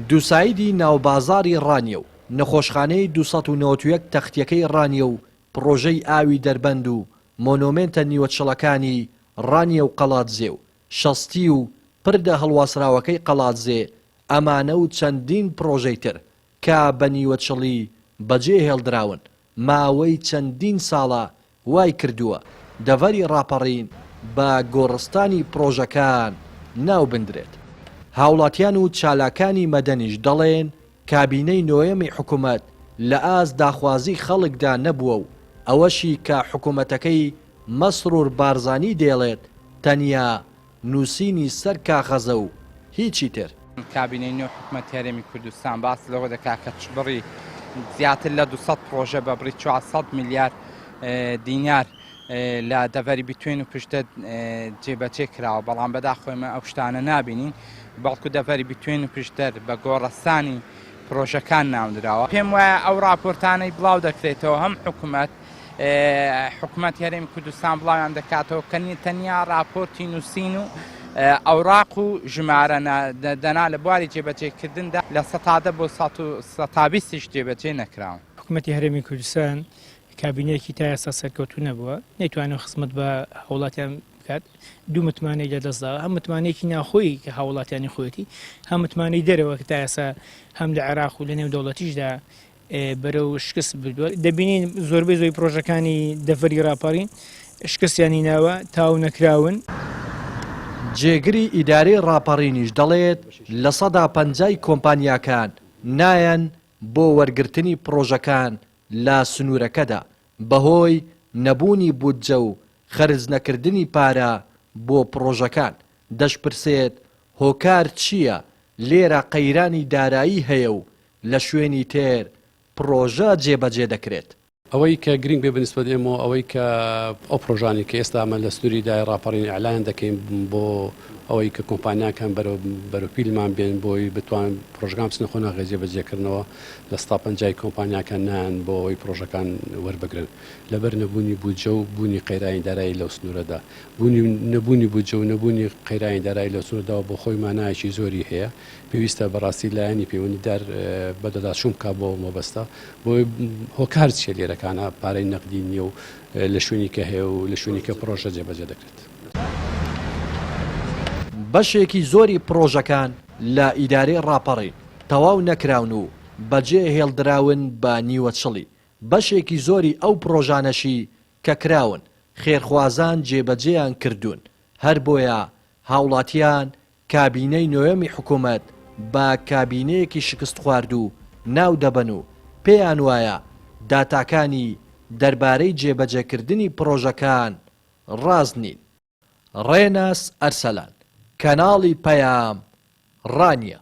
دووسایدی ناوبازاری ڕانیە و نەخۆشخانەی 291 تەختیەکەی ڕانیە و پرۆژەی ئاوی دەربەند و مۆنۆمنتە نیوەچڵەکانی ڕانیە و قەڵاتزێ و شەستی و پردە هەڵواسراوەکەی قەڵاتزێ ئەمانە و چەندین پرۆژەی تر کە بە نیوەچڵی بەجێ هێڵدراون ماوەی چەندین ساڵە وای کردووە دەڤەری ڕاپەڕین بە گۆڕستانی پرۆژەکان ناو بندرێت. هاوڵاتیان و چالاکانی مەدەنیش دەڵێن کابینەی نۆیەمی حکوومەت لە ئاز داخوازی خەڵکدا نەبووە و ئەوەشی کە حکوومەتەکەی مەسرور بارزانی دێڵێت تەنیا نووسینی سەر کاغەزە و هیچی تر. کابینەی نوێ حکوومەت هەرێمی کوردستان باس لەوە دەکات کە بڕی زیاتر لە 200 پرۆژە بە بڕی 400 میلیارد دینار لە دەڤەری بتوێن و پشتە جێبەجێ کراوە، بەڵام بەداخۆیمە ئەو شتانە نابینین، بەڵکو دەڤەری بتوێن و پشتەر بە گۆڕەستانی پرۆژەکان ناونراوە. پێم وایە ئەو راپۆرتانەی بڵاو دەکرێتەوە هەم حکوومەت هەرێمی کوردستان بڵاویان دەکاتەوە کە تەنیا راپۆرتی نووسین و ئەوراق و ژمارە دەنا لە بواری جێبەجێکردندا لە 100 بۆ 120 جێبەجێ نەکراون. حکوومەتی هەرێمی کوردستان کابینەیەکی تا ئێستا سەرکەوتوو نەبووە، نەیتوانێت خزمەت بە هاوڵاتیان بکات. دوو متمانەی لەدەستداوە، هەم متمانەیەکی ناخۆی کە هاوڵاتیانی خۆیەتی، هەم متمانەی دەرەوە کە تا ئێستا هەم لە عێراق و لە نێو دەوڵەتیشدا بەرەو شکست بردووە. دەبینین زۆربەی پرۆژەکانی دەڤەری ڕاپەڕین شکستیانی ناوە تاو نەکراون. جێگری ئیدارەی ڕاپەڕینیش دەڵێت لە 150 کۆمپانیاکان نایەن بۆ وەرگرتنی پرۆژەکان لە سنوورەکەدا بەهۆی نەبوونی بودجە و خەرج نەکردنی پارە بۆ پرۆژەکان. دەشپرسێت هۆکار چییە؟ لێرە قەیرانی دارایی هەیە و لە شوێنی تر پرۆژە جێبەجێ دەکرێت. ئەوەی کە گرنگ بێ بنسبەت ئێمە ئەوەی کە ئەو پرۆژانی کە ئێستا ئەمە لە سنووری دای ڕاپەڕین ئەعلان دەکەین بۆ ئەوەی کە کۆمپانیاکان بەرەوپیلمان بێن بۆی بتوان پرۆژەکان بچنە خۆ ناغێ جێبەجێکردنەوە لە 150 کۆمپانیاکان نان بۆ ئەوەی پرۆژەکان وەربگرن لەبەر نەبوونی بودجە و بوونی قەیرانی دارایی لەو سنوورەدا. نەبوونی بودجە و نەبوونی قەیرانی دارایی لەو سنوورەداوە بۆ خۆی مانایەکی زۆری هەیە. پێویستە بەڕاستی لایەنی پەیوەندیدار بەدەدا شوم کا بۆ مەبەستە بۆی هۆکار چیە لێرەکانە پارەی نەقدی نییە و لە شوێنی کە هەیە و لە شوێنی کە پرۆژە جێبەجێ دەکرێت. بەشێکی زۆری پرۆژەکان لە ئیدارەی ڕاپەڕین تەواو نەکراون و بەجێ هێڵدراون بە نیوەچڵی. بەشێکی زۆری ئەو پرۆژانەشی کە کراون خێرخوازان جێبەجێیان کردوون. هەر بۆیە هاوڵاتیان کابینەی نۆیەمی حکوومەت بە کابینەیەکی شکست خوارد و ناو دەبەن و پێیان وایە داتاکانی دەربارەی جێبەجێکردنی پرۆژەکان ڕاز نین. ڕێناس ئەرسەلان، کەناڵی پەیام، ڕانیە.